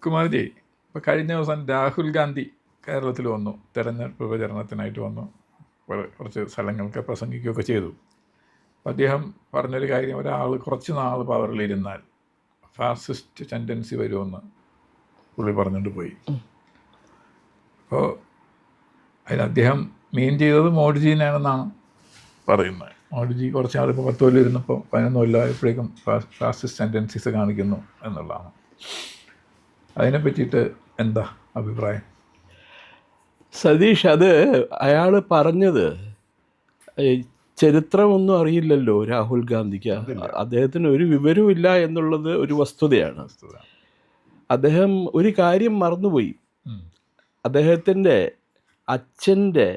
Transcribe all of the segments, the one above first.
കുമാർജി, ഇപ്പോൾ കഴിഞ്ഞ ദിവസം രാഹുൽ ഗാന്ധി കേരളത്തിൽ വന്നു, തെരഞ്ഞെടുപ്പ് പ്രചരണത്തിനായിട്ട് വന്നു, കുറച്ച് സ്ഥലങ്ങൾക്ക് പ്രസംഗിക്കുകയൊക്കെ ചെയ്തു. അപ്പോൾ അദ്ദേഹം പറഞ്ഞൊരു കാര്യം, ഒരാൾ കുറച്ച് നാൾ പവറിലിരുന്നാൽ ഫാസിസ്റ്റ് ടെൻഡൻസി വരുമെന്ന് പുള്ളി പറഞ്ഞുകൊണ്ട് പോയി. അപ്പോൾ അതിന് അദ്ദേഹം മീൻ ചെയ്തത് മോഡിജീനാണെന്നാണ് പറയുന്നത്. മോഡിജി കുറച്ച് നാൾ ഇപ്പോൾ 10 കൊല്ലം ഇരുന്നപ്പോൾ 11 കൊല്ലമായപ്പോഴേക്കും ഫാസിസ്റ്റ് ടെൻഡൻസീസ് കാണിക്കുന്നു എന്നുള്ളതാണ്. അതിനെ പറ്റിയിട്ട് എന്താ അഭിപ്രായം? സതീഷ്, അത് അയാൾ പറഞ്ഞത് ചരിത്രമൊന്നും അറിയില്ലല്ലോ രാഹുൽ ഗാന്ധിക്ക്. അദ്ദേഹത്തിന് ഒരു വിവരവുമില്ല എന്നുള്ളത് ഒരു വസ്തുതയാണ്. അദ്ദേഹം ഒരു കാര്യം മറന്നുപോയി. അദ്ദേഹത്തിൻ്റെ അച്ഛൻ്റെ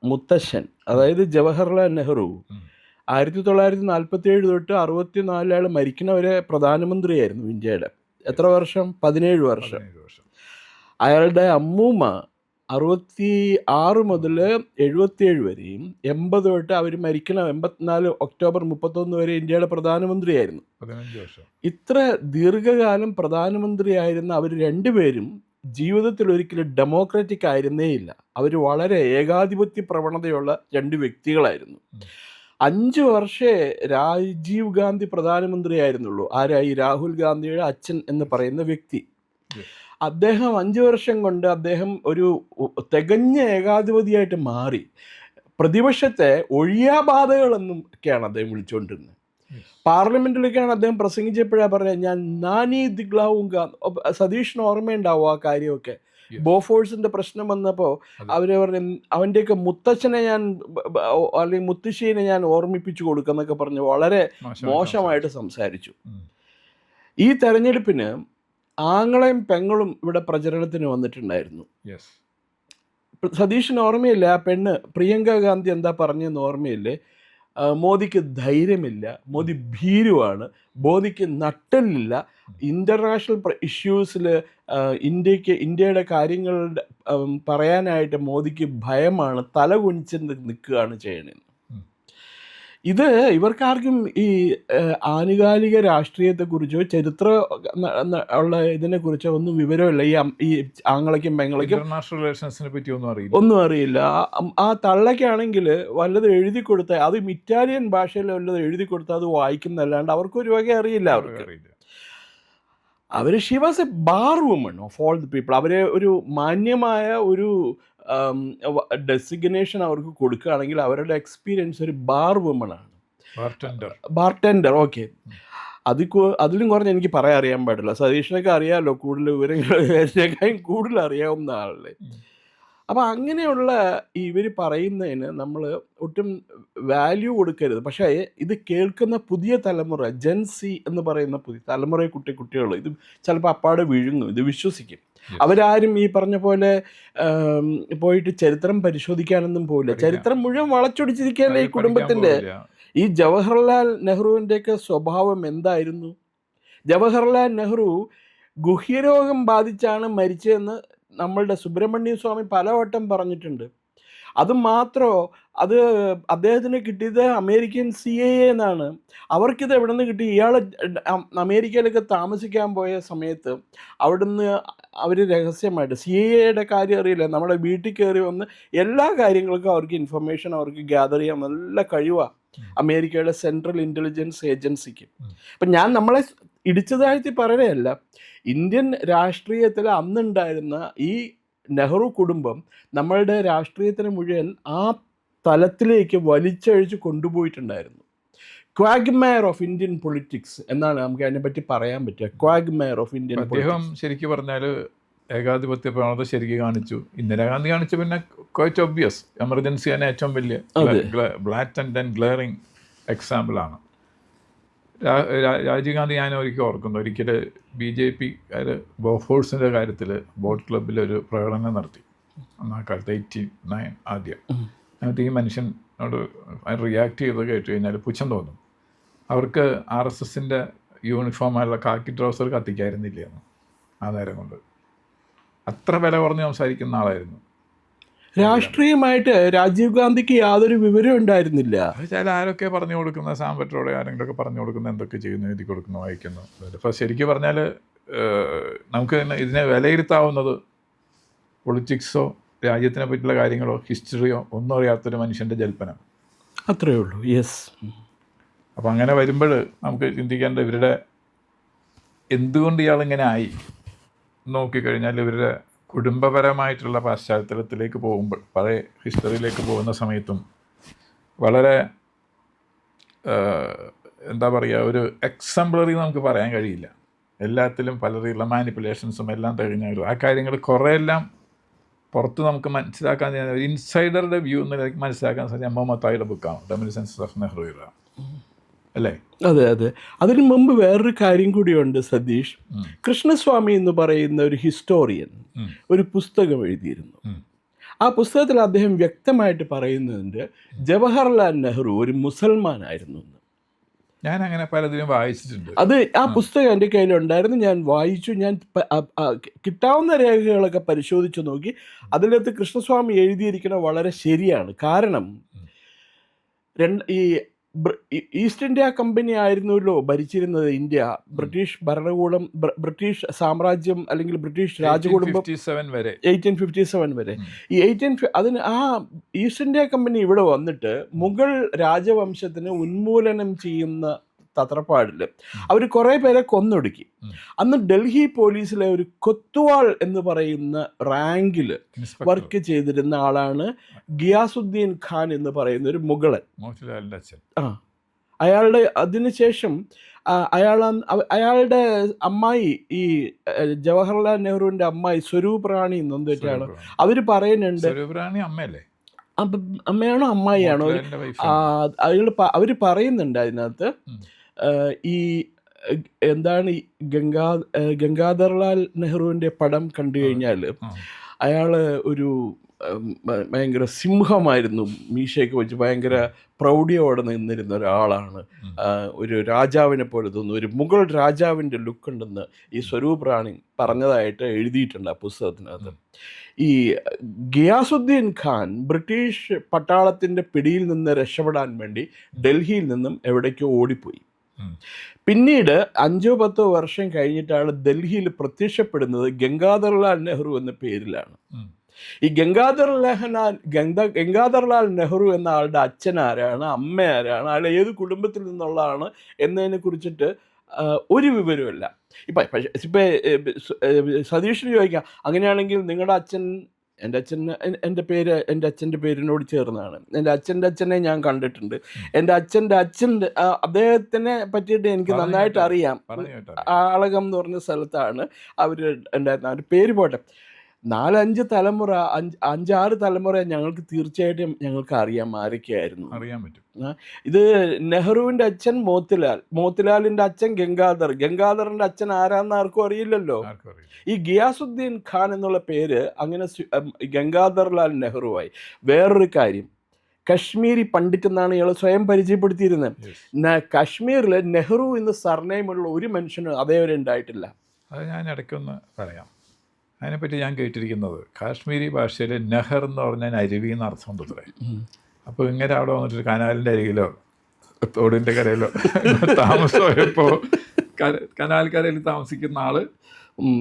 മുത്തശ്ശൻ, അതായത് ജവഹർലാൽ നെഹ്റു, 1947 തൊട്ട് 64 അയാൾ മരിക്കുന്നവരെ പ്രധാനമന്ത്രിയായിരുന്നു ഇന്ത്യയുടെ. എത്ര വർഷം? 17 വർഷം. അയാളുടെ അമ്മൂമ്മ 66 മുതൽ 77 വരെയും 80 തൊട്ട് അവർ മരിക്കുന്ന 84 ഒക്ടോബർ 31 വരെ ഇന്ത്യയുടെ പ്രധാനമന്ത്രിയായിരുന്നു. 15 വർഷം. ഇത്ര ദീർഘകാലം പ്രധാനമന്ത്രിയായിരുന്ന അവർ രണ്ടുപേരും ജീവിതത്തിൽ ഒരിക്കലും ഡെമോക്രാറ്റിക് ആയിരുന്നേ ഇല്ല. അവർ വളരെ ഏകാധിപത്യ പ്രവണതയുള്ള രണ്ട് വ്യക്തികളായിരുന്നു. 5 വർഷേ രാജീവ് ഗാന്ധി പ്രധാനമന്ത്രിയായിരുന്നുള്ളൂ. ആരായി? രാഹുൽ ഗാന്ധിയുടെ അച്ഛൻ എന്ന് പറയുന്ന വ്യക്തി. അദ്ദേഹം 5 വർഷം കൊണ്ട് അദ്ദേഹം ഒരു തികഞ്ഞ ഏകാധിപതിയായിട്ട് മാറി. പ്രതിപക്ഷത്തെ ഒഴിയാബാധകളെന്നും ഒക്കെയാണ് അദ്ദേഹം വിളിച്ചുകൊണ്ടിരുന്നത്. പാർലമെൻറ്റിലൊക്കെയാണ് അദ്ദേഹം പ്രസംഗിച്ചപ്പോഴാണ് പറഞ്ഞത്, ഞാൻ നാനി ദിഗ്ലാവുങ്ക. സതീഷിന് ഓർമ്മയുണ്ടാവും ആ കാര്യമൊക്കെ. ബോഫോഴ്സിൻ്റെ പ്രശ്നം വന്നപ്പോൾ അവർ പറഞ്ഞ അവൻ്റെയൊക്കെ മുത്തച്ഛനെ ഞാൻ അല്ലെങ്കിൽ മുത്തശ്ശീനെ ഞാൻ ഓർമ്മിപ്പിച്ചു കൊടുക്കുന്നൊക്കെ പറഞ്ഞ് വളരെ മോശമായിട്ട് സംസാരിച്ചു. ഈ തെരഞ്ഞെടുപ്പിന് ആങ്ങളെയും പെങ്ങളും ഇവിടെ പ്രചരണത്തിന് വന്നിട്ടുണ്ടായിരുന്നു. സതീഷിന് ഓർമ്മയില്ല ആ പെണ്ണ് പ്രിയങ്ക ഗാന്ധി എന്താ പറഞ്ഞതെന്ന് ഓർമ്മയില്ലേ? മോദിക്ക് ധൈര്യമില്ല, മോദി ഭീരുവാണ്, മോദിക്ക് നട്ടലില്ല, ഇൻ്റർനാഷണൽ ഇഷ്യൂസിൽ ഇന്ത്യയുടെ കാര്യങ്ങളുടെ പറയാനായിട്ട് മോദിക്ക് ഭയമാണ്, തല കുനിച്ച് നിൽക്കുകയാണ് ചെയ്യണത്. ഇത് ഇവർക്കാർക്കും ഈ ആനുകാലിക രാഷ്ട്രീയത്തെക്കുറിച്ചോ ചരിത്ര ഉള്ള ഇതിനെക്കുറിച്ചോ ഒന്നും വിവരമില്ല. ഈ ആങ്ങളയ്ക്കും പെങ്ങളയ്ക്കും ഇന്റർനാഷണൽ റിലേഷൻസിനെ പറ്റി ഒന്നും അറിയില്ല. ആ തള്ളയ്ക്കാണെങ്കിൽ വല്ലതും എഴുതി കൊടുത്താൽ, അത് ഇറ്റാലിയൻ ഭാഷയിൽ വല്ലതും എഴുതി കൊടുത്താൽ അത് വായിക്കുന്നല്ലാണ്ട് അവർക്കൊരു വക അറിയില്ല. അവർ she was a bar woman of all the people. അവരെ ഒരു മാന്യമായ ഒരു ഡെസിഗ്നേഷൻ അവർക്ക് കൊടുക്കുകയാണെങ്കിൽ അവരുടെ എക്സ്പീരിയൻസ് ഒരു ബാർ വുമണാണ്, ബാർടെൻഡർ. ഓക്കെ, അതിലും കുറഞ്ഞ് എനിക്ക് പറയാൻ അറിയാൻ പാടില്ല. സതീഷിനൊക്കെ അറിയാമല്ലോ കൂടുതൽ വിവരങ്ങളേക്കാളും കൂടുതൽ അറിയാവുന്ന ആളല്ലേ. അപ്പോൾ അങ്ങനെയുള്ള ഇവർ പറയുന്നതിന് നമ്മൾ ഒട്ടും വാല്യൂ കൊടുക്കരുത്. പക്ഷേ ഇത് കേൾക്കുന്ന പുതിയ തലമുറ, ജെൻസി എന്ന് പറയുന്ന പുതിയ തലമുറ കുട്ടികൾ ഇത് ചിലപ്പോൾ അപ്പാടെ വിഴുങ്ങും, ഇത് വിശ്വസിക്കും. അവരാരും ഈ പറഞ്ഞ പോലെ പോയിട്ട് ചരിത്രം പരിശോധിക്കാനൊന്നും പോവില്ല. ചരിത്രം മുഴുവൻ വളച്ചൊടിച്ചിരിക്കുകയല്ലേ ഈ കുടുംബത്തിൻ്റെ. ഈ ജവഹർലാൽ നെഹ്റുവിൻ്റെയൊക്കെ സ്വഭാവം എന്തായിരുന്നു? ജവഹർലാൽ നെഹ്റു ഗുഹ്യരോഗം ബാധിച്ചാണ് മരിച്ചതെന്ന് നമ്മളുടെ സുബ്രഹ്മണ്യ സ്വാമി പലവട്ടം പറഞ്ഞിട്ടുണ്ട്. അത് മാത്രമോ, അത് അദ്ദേഹത്തിന് കിട്ടിയത് അമേരിക്കൻ CIA എന്നാണ്. അവർക്കിത് എവിടെ നിന്ന് കിട്ടി? ഇയാൾ അമേരിക്കയിലൊക്കെ താമസിക്കാൻ പോയ സമയത്ത് അവിടുന്ന് അവർ രഹസ്യമായിട്ട്, CIA കാര്യം അറിയില്ല, നമ്മുടെ വീട്ടിൽ കയറി വന്ന് എല്ലാ കാര്യങ്ങൾക്കും അവർക്ക് ഇൻഫർമേഷൻ അവർക്ക് ഗ്യാദർ ചെയ്യാൻ നല്ല കഴിവാണ് അമേരിക്കയുടെ സെൻട്രൽ ഇൻ്റലിജൻസ് ഏജൻസിക്ക്. അപ്പം ഞാൻ നമ്മളെ ഇടിച്ചതാഴ്ത്തി പറയുകയല്ല, ഇന്ത്യൻ രാഷ്ട്രീയത്തിൽ അന്നുണ്ടായിരുന്ന ഈ നെഹ്റു കുടുംബം നമ്മളുടെ രാഷ്ട്രീയത്തിന് മുഴുവൻ ആ തലത്തിലേക്ക് വലിച്ചഴിച്ച് കൊണ്ടുപോയിട്ടുണ്ടായിരുന്നു. ക്വാഗ്മയർ ഓഫ് ഇന്ത്യൻ പൊളിറ്റിക്സ് എന്നാണ് നമുക്ക് അതിനെപ്പറ്റി പറയാൻ പറ്റുക. ക്വാഗ്മയർ ഓഫ് ഇന്ത്യൻ പൊളിറ്റിക്സ്. ശരിക്കും പറഞ്ഞാൽ ഏകാധിപത്യ പ്രവണത ശരിക്കും കാണിച്ചു. ഇന്ദിരാഗാന്ധി കാണിച്ചു, പിന്നെ ക്വൈറ്റ് ഒബ്വിയസ് എമർജൻസി തന്നെ ഏറ്റവും വലിയ ബ്ലാറ്റന്റ് ആൻഡ് ഗ്ലെയറിങ് എക്സാമ്പിളാണ്. രാജീവ് ഗാന്ധി ഞാൻ ഒരിക്കൽ BJP-കാർ ബോഫോഴ്സിൻ്റെ കാര്യത്തിൽ ബോട്ട് ക്ലബ്ബിൽ ഒരു പ്രകടനം നടത്തി. ആ കാലത്ത് 89 ആദ്യം. അതിനകത്ത് ഈ മനുഷ്യനോട് റിയാക്ട് ചെയ്ത് കേട്ട് കഴിഞ്ഞാൽ പുച്ഛം തോന്നും. അവർക്ക് RSSൻ്റെ യൂണിഫോമായുള്ള കാക്കി ട്രൗസർ കത്തിക്കായിരുന്നില്ലെന്ന് ആ നേരം കൊണ്ട്. അത്ര വില കുറഞ്ഞ് സംസാരിക്കുന്ന ആളായിരുന്നു. രാഷ്ട്രീയമായിട്ട് രാജീവ് ഗാന്ധിക്ക് യാതൊരു വിവരം ഉണ്ടായിരുന്നില്ല. ചില ആരൊക്കെ പറഞ്ഞു കൊടുക്കുന്ന, സാമ്പറ്റോടെ ആരെങ്കിലുമൊക്കെ പറഞ്ഞു കൊടുക്കുന്ന, എന്തൊക്കെ ചെയ്യുന്നു, എഴുതി കൊടുക്കുന്നു, വായിക്കുന്നു. അപ്പോൾ ശരിക്കും പറഞ്ഞാൽ നമുക്ക് ഇതിനെ വിലയിരുത്താവുന്നത് പൊളിറ്റിക്സോ രാജ്യത്തിനെ പറ്റിയുള്ള കാര്യങ്ങളോ ഹിസ്റ്ററിയോ ഒന്നും അറിയാത്തൊരു മനുഷ്യൻ്റെ ജൽപ്പനം. അത്രയേ ഉള്ളൂ. യെസ്. അപ്പം അങ്ങനെ വരുമ്പോൾ നമുക്ക് ചിന്തിക്കേണ്ട ഇവരുടെ എന്തുകൊണ്ട് ഇയാളിങ്ങനെ ആയി നോക്കിക്കഴിഞ്ഞാൽ ഇവരുടെ കുടുംബപരമായിട്ടുള്ള പശ്ചാത്തലത്തിലേക്ക് പോകുമ്പോൾ, പഴയ ഹിസ്റ്ററിയിലേക്ക് പോകുന്ന സമയത്തും വളരെ എന്താ പറയുക, ഒരു എക്സാംപ്ലറി നമുക്ക് പറയാൻ കഴിയില്ല. എല്ലാത്തിലും പലതരത്തിലുള്ള മാനിപ്പുലേഷൻസും എല്ലാം കഴിഞ്ഞാലും ആ കാര്യങ്ങൾ കുറേയെല്ലാം പുറത്ത് നമുക്ക് മനസ്സിലാക്കാൻ ചെയ്യുന്ന ഒരു ഇൻസൈഡറുടെ വ്യൂ എന്നതിലേക്ക് മനസ്സിലാക്കാൻ സാധിക്കും. മുഹമ്മദ് ബുക്കാണ് റെമിനിസൻസസ് ഓഫ് നെഹ്റു അല്ലേ? അതെ അതെ. അതിനു മുമ്പ് വേറൊരു കാര്യം കൂടിയുണ്ട് സതീഷ്. കൃഷ്ണസ്വാമി എന്ന് പറയുന്ന ഒരു ഹിസ്റ്റോറിയൻ ഒരു പുസ്തകം എഴുതിയിരുന്നു. ആ പുസ്തകത്തിൽ അദ്ദേഹം വ്യക്തമായിട്ട് പറയുന്നുണ്ട് ജവഹർലാൽ നെഹ്റു ഒരു മുസൽമാനായിരുന്നു എന്ന്. ഞാൻ അങ്ങനെ പലതിലും വായിച്ചിട്ടുണ്ട്. അത് ആ പുസ്തകം എൻ്റെ കയ്യിലുണ്ടായിരുന്നു, ഞാൻ വായിച്ചു. ഞാൻ കിട്ടാവുന്ന രേഖകളൊക്കെ പരിശോധിച്ചു നോക്കി. അതിനകത്ത് കൃഷ്ണസ്വാമി എഴുതിയിരിക്കുന്നത് വളരെ ശരിയാണ്. കാരണം ഈ ഈസ്റ്റ് ഇന്ത്യ കമ്പനി ആയിരുന്നല്ലോ ഭരിച്ചിരുന്നത് ഇന്ത്യ. ബ്രിട്ടീഷ് ഭരണകൂടം, ബ്രിട്ടീഷ് സാമ്രാജ്യം അല്ലെങ്കിൽ ബ്രിട്ടീഷ് രാജകുടുംബം 1857 വരെ. ഈ അതിന് ആ ഈസ്റ്റ് ഇന്ത്യ കമ്പനി ഇവിടെ വന്നിട്ട് മുഗൾ രാജവംശത്തിന് ഉന്മൂലനം ചെയ്യുന്ന തത്രപ്പാടിൽ അവർ കുറേ പേരെ കൊന്നൊടുക്കി. അന്ന് ഡൽഹി പോലീസിലെ ഒരു കൊത്വാൾ എന്ന് പറയുന്ന റാങ്കിൽ വർക്ക് ചെയ്തിരുന്ന ആളാണ് ഗിയാസുദ്ദീൻ ഖാൻ എന്ന് പറയുന്ന ഒരു മുഗളൻ. അയാളുടെ അതിനുശേഷം അയാളുടെ അമ്മായി, ഈ ജവഹർലാൽ നെഹ്റുവിന്റെ അമ്മായി സ്വരൂപ് റാണി എന്നെന്തൊക്കെയാണ് അവർ പറയുന്നുണ്ട്. അമ്മയാണോ അമ്മായിയാണോ അവർ പറയുന്നുണ്ട് അതിനകത്ത്. ഈ എന്താണ് ഗംഗാധർലാൽ നെഹ്റുവിൻ്റെ പടം കണ്ടു കഴിഞ്ഞാൽ അയാൾ ഒരു ഭയങ്കര സിംഹമായിരുന്നു, മീശയൊക്കെ വെച്ച് ഭയങ്കര പ്രൗഢിയോടെ നിന്നിരുന്ന ഒരാളാണ്. ഒരു രാജാവിനെ പോലെ തോന്നുന്നു, ഒരു മുഗൾ രാജാവിൻ്റെ ലുക്ക് ഉണ്ടെന്ന് ഈ സ്വരൂപ് റാണി പറഞ്ഞതായിട്ട് എഴുതിയിട്ടുണ്ട് ആ പുസ്തകത്തിനകത്ത്. ഈ ഗിയാസുദ്ദീൻ ഖാൻ ബ്രിട്ടീഷ് പട്ടാളത്തിൻ്റെ പിടിയിൽ നിന്ന് രക്ഷപ്പെടാൻ വേണ്ടി ഡൽഹിയിൽ നിന്നും എവിടേക്കോ ഓടിപ്പോയി. പിന്നീട് 5-10 വർഷം കഴിഞ്ഞിട്ടാണ് ഡൽഹിയിൽ പ്രത്യക്ഷപ്പെടുന്നത് ഗംഗാധർലാൽ നെഹ്റു എന്ന പേരിലാണ്. ഈ ഗംഗാധർലാൽ നെഹ്റു എന്ന ആളുടെ അച്ഛൻ ആരാണ്, അമ്മ ആരാണ്, അയാൾ ഏത് കുടുംബത്തിൽ നിന്നുള്ളതാണ് എന്നതിനെ കുറിച്ചിട്ട് ഒരു വിവരമില്ല. ഇപ്പം സതീഷിന് ചോദിക്കാം, അങ്ങനെയാണെങ്കിൽ നിങ്ങളുടെ അച്ഛൻ, എൻ്റെ അച്ഛൻ്റെ പേരിനോട് ചേർന്നതാണ്. എൻ്റെ അച്ഛനെ ഞാൻ കണ്ടിട്ടുണ്ട്. എൻ്റെ അച്ഛൻ്റെ അദ്ദേഹത്തിനെ പറ്റിയിട്ട് എനിക്ക് നന്നായിട്ട് അറിയാം. ആളകം എന്ന് പറഞ്ഞ സ്ഥലത്താണ് അവർ ഉണ്ടായിരുന്നത്. അവരുടെ പേര് പോട്ടെ, 4-5 തലമുറ, 5-6 തലമുറ ഞങ്ങൾക്ക് തീർച്ചയായിട്ടും ഞങ്ങൾക്ക് അറിയാം ആരൊക്കെയായിരുന്നു. അറിയാൻ പറ്റും. ഇത് നെഹ്റുവിൻ്റെ അച്ഛൻ മോത്തിലാലിൻ്റെ അച്ഛൻ ഗംഗാധറിൻ്റെ അച്ഛൻ ആരാന്ന് ആർക്കും അറിയില്ലല്ലോ. ഈ ഗിയാസുദ്ദീൻ ഖാൻ എന്നുള്ള പേര് അങ്ങനെ ഗംഗാധർലാൽ നെഹ്റുവായി. വേറൊരു കാര്യം, കശ്മീരി പണ്ഡിറ്റ് എന്നാണ് ഇയാൾ സ്വയം പരിചയപ്പെടുത്തിയിരുന്നത്. കശ്മീരിൽ നെഹ്റു എന്ന സർനെയിമുള്ള ഒരു മനുഷ്യനും അതേവരെ ഉണ്ടായിട്ടില്ല. അത് ഞാൻ ഇടയ്ക്കൊന്ന് പറയാം. അതിനെപ്പറ്റി ഞാൻ കേട്ടിരിക്കുന്നത് കാശ്മീരി ഭാഷയിൽ നെഹർ എന്ന് പറഞ്ഞാൽ അരുവി എന്ന് അർത്ഥം തോന്നേ. അപ്പോൾ ഇങ്ങനെ അവിടെ വന്നിട്ട് കനാലിൻ്റെ അരികിലോ തോടിൻ്റെ കരയിലോ താമസമായപ്പോൾ കനാൽ കരയിൽ താമസിക്കുന്ന ആള്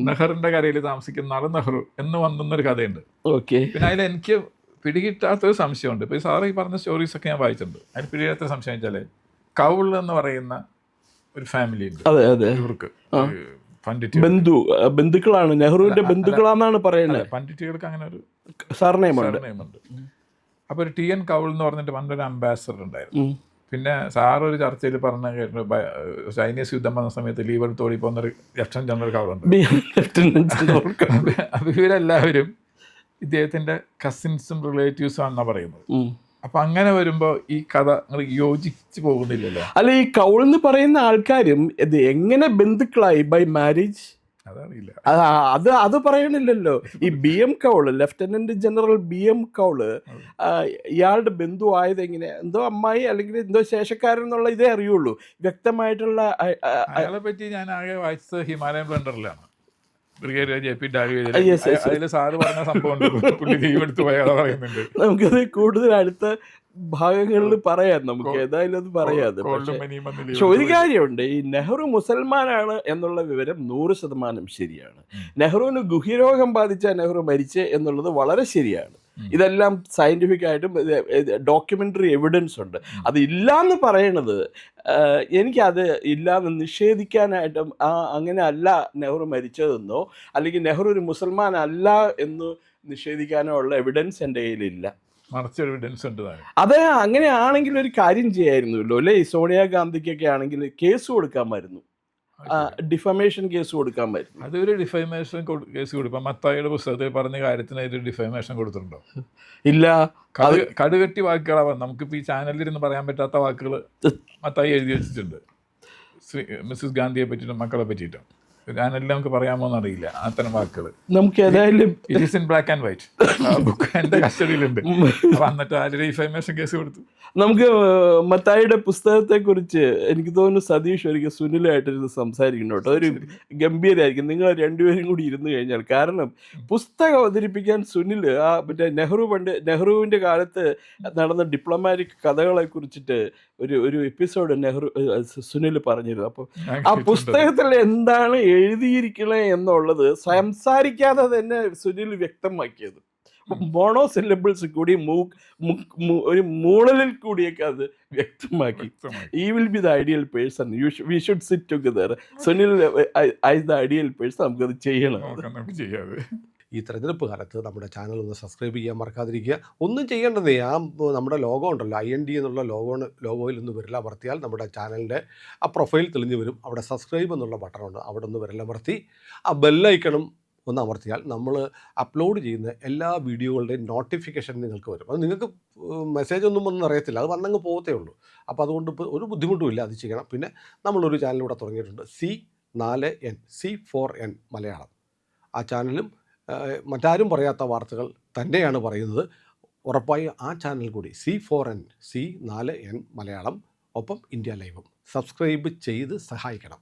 നെഹറിൻ്റെ കരയിൽ താമസിക്കുന്ന ആള് നെഹ്റു എന്ന് വന്നൊരു കഥയുണ്ട്. ഓക്കെ. പിന്നെ അതിൽ എനിക്ക് പിടികിട്ടാത്തൊരു സംശയമുണ്ട്. ഇപ്പോൾ ഈ സാറ് ഈ പറഞ്ഞ സ്റ്റോറീസൊക്കെ ഞാൻ വായിച്ചിട്ടുണ്ട്. അതിന് പിടികിട്ടാത്ത സംശയം വെച്ചാൽ കൗൾ എന്ന് പറയുന്ന ഒരു ഫാമിലി ഉണ്ട്. ഇവർക്ക് ബന്ധുക്കളാണ്, നെഹ്റുവിന്റെ ബന്ധുക്കളാന്നാണ് പറയുന്നത്. പണ്ഡിറ്റുകൾക്ക് അങ്ങനെ ഒരു സർനെയിമുണ്ട്. അപ്പോൾ ഒരു TN കൗൾ എന്ന് പറഞ്ഞിട്ട് പണ്ടൊരു അംബാസഡർ ഉണ്ടായിരുന്നു. പിന്നെ സാർ ഒരു ചർച്ചയിൽ പറഞ്ഞ കേട്ടു, ചൈനീസ് യുദ്ധം വന്ന സമയത്ത് ലീവ് എടുത്ത് ഓടിപ്പോന്നൊരു ലഫ്റ്റനന്റ് ജനറൽ കൗളുണ്ട്. അപ്പോൾ ഇവരെല്ലാവരും ഇദ്ദേഹത്തിന്റെ കസിൻസും റിലേറ്റീവ്സും ആണെന്നാണ് പറയുന്നത്. അപ്പൊ അങ്ങനെ വരുമ്പോ ഈ കഥ യോജിച്ച് പോകുന്നില്ലല്ലോ. അല്ല, ഈ കൗൾ എന്ന് പറയുന്ന ആൾക്കാരും ഇത് എങ്ങനെ ബന്ധുക്കളായി ബൈ മാരേജ് അതറിയില്ല. അത് പറയണില്ലല്ലോ. ഈ BM cowl, lieutenant general BM cowl ഇയാളുടെ ബന്ധു ആയത് എങ്ങനെ, എന്തോ അമ്മായി അല്ലെങ്കിൽ എന്തോ ശേഷക്കാരൻ എന്നുള്ള ഇതേ അറിയുള്ളൂ. വ്യക്തമായിട്ടുള്ള അയാളെ പറ്റി ഞാൻ ആകെ വായിച്ചത് ഹിമാലയൻ ബ്ലണ്ടറിലാണ്. ബ്രിഗേഡിയർ JP ഡാലി yes, yes. അതിൽ സാറ് പറഞ്ഞ സംഭവം ഉണ്ട്, പുള്ളി ലീവ് എടുത്ത് പോയാൽ പറയുന്നുണ്ട്. നമുക്കത് കൂടുതൽ അടുത്ത ഭാഗങ്ങളിൽ പറയാം, നമുക്ക് ഏതായാലും അത് പറയാതെ. പക്ഷെ ഒരു കാര്യമുണ്ട്, ഈ നെഹ്റു മുസൽമാനാണ് എന്നുള്ള വിവരം 100% ശരിയാണ്. നെഹ്റുവിന് ഗുഹ്യരോഗം ബാധിച്ച നെഹ്റു മരിച്ചേ എന്നുള്ളത് വളരെ ശരിയാണ്. ഇതെല്ലാം സയന്റിഫിക് ആയിട്ടും ഡോക്യുമെന്ററി എവിഡൻസ് ഉണ്ട്. അത് ഇല്ലാന്ന് പറയണത്, എനിക്കത് ഇല്ലാന്ന് നിഷേധിക്കാനായിട്ടും അങ്ങനെ അല്ല നെഹ്റു മരിച്ചതെന്നോ അല്ലെങ്കിൽ നെഹ്റു ഒരു മുസൽമാൻ അല്ല എന്ന് നിഷേധിക്കാനോ ഉള്ള എവിഡൻസ് എൻ്റെ കയ്യിലില്ല. എവിഡൻസ് ഉണ്ട്. അത് അങ്ങനെയാണെങ്കിൽ ഒരു കാര്യം ചെയ്യായിരുന്നല്ലോ അല്ലേ, സോണിയാഗാന്ധിക്കൊക്കെ ആണെങ്കിൽ കേസ് കൊടുക്കാമായിരുന്നു, ഡിഫമേഷൻ കേസ് കൊടുക്കാമായിരുന്നു. അതൊരു ഡിഫമേഷൻ കേസ് കൊടുക്കാം. മത്തായിയുടെ പുസ്തകത്തിൽ പറഞ്ഞ കാര്യത്തിന് ഒരു ഡിഫമേഷൻ കൊടുത്തിട്ടുണ്ടോ? ഇല്ല. കടുകട്ടി വാക്കുകളാവാം. നമുക്കിപ്പോൾ ഈ ചാനലിലിരുന്ന് പറയാൻ പറ്റാത്ത വാക്കുകൾ മത്തായി എഴുതി വെച്ചിട്ടുണ്ട്, മിസ്സസ് ഗാന്ധിയെ പറ്റിയിട്ടും മക്കളെ പറ്റിയിട്ടും. ചാനലിൽ നമുക്ക് പറയാമോ എന്നറിയില്ല അത്തരം വാക്കുകൾ. നമുക്ക് ഏതായാലും it is in black and white. Book എൻ്റെ കസ്റ്റഡിയിലുണ്ട്. എന്നിട്ട് ആരുടെ ഡിഫമേഷൻ കേസ് കൊടുത്തു. നമുക്ക് മത്തായിയുടെ പുസ്തകത്തെക്കുറിച്ച് എനിക്ക് തോന്നുന്നു സതീഷ് ഒരിക്കൽ സുനിലായിട്ടിരുന്ന് സംസാരിക്കണം കേട്ടോ. ഒരു ഗംഭീരമായിരിക്കും നിങ്ങൾ രണ്ടുപേരും കൂടി ഇരുന്ന് കഴിഞ്ഞാൽ. കാരണം പുസ്തകം അവതരിപ്പിക്കാൻ സുനിൽ മറ്റേ നെഹ്റുവിൻ്റെ കാലത്ത് നടന്ന ഡിപ്ലോമാറ്റിക് കഥകളെ കുറിച്ചിട്ട് ഒരു എപ്പിസോഡ് സുനിൽ പറഞ്ഞിരുന്നു. അപ്പോൾ ആ പുസ്തകത്തിൽ എന്താണ് എഴുതിയിരിക്കണേ എന്നുള്ളത് സംസാരിക്കാതെ തന്നെ സുനിൽ വ്യക്തമാക്കിയത്. മോണോ സിലബിൾസ് കൂടി ഒരു മൂളലിൽ കൂടിയൊക്കെ അത് വ്യക്തമാക്കി. ഈ will be the ideal person, we should sit together. Sunil as the ideal person. നമുക്കത് ചെയ്യണം. ഈ തെരഞ്ഞെടുപ്പ് കാലത്ത് നമ്മുടെ ചാനൽ ഒന്ന് സബ്സ്ക്രൈബ് ചെയ്യാൻ മറക്കാതിരിക്കുക. ഒന്നും ചെയ്യേണ്ടതേ, നമ്മുടെ ലോഗോ ഉണ്ടല്ലോ, IND എന്നുള്ള ലോഗോയിൽ ഒന്ന് വിരലമർത്തിയാൽ നമ്മുടെ ചാനലിൻ്റെ ആ പ്രൊഫൈൽ തെളിഞ്ഞു വരും. അവിടെ സബ്സ്ക്രൈബ് എന്നുള്ള ബട്ടണുണ്ട്, അവിടെ ഒന്ന് വിരലമർത്തി ആ ബെല്ലൈക്കണും ഒന്ന് അമർത്തിയാൽ നമ്മൾ അപ്ലോഡ് ചെയ്യുന്ന എല്ലാ വീഡിയോകളുടെയും നോട്ടിഫിക്കേഷൻ നിങ്ങൾക്ക് വരും. അത് നിങ്ങൾക്ക് മെസ്സേജ് ഒന്നും ഒന്നും അറിയത്തില്ല, അത് വന്നങ്ങ് പോകത്തേ ഉള്ളൂ. അപ്പോൾ അതുകൊണ്ട് ഇപ്പോൾ ഒരു ബുദ്ധിമുട്ടുമില്ല, അത് ചെയ്യണം. പിന്നെ നമ്മളൊരു ചാനലിലൂടെ തുടങ്ങിയിട്ടുണ്ട്, C4N, C4N മലയാളം. ആ ചാനലും മറ്റാരും പറയാത്ത വാർത്തകൾ തന്നെയാണ് പറയുന്നത്. ഉറപ്പായും ആ ചാനൽ കൂടി C4N, C4N മലയാളം, ഒപ്പം ഇന്ത്യ ലൈവും സബ്സ്ക്രൈബ് ചെയ്ത് സഹായിക്കണം.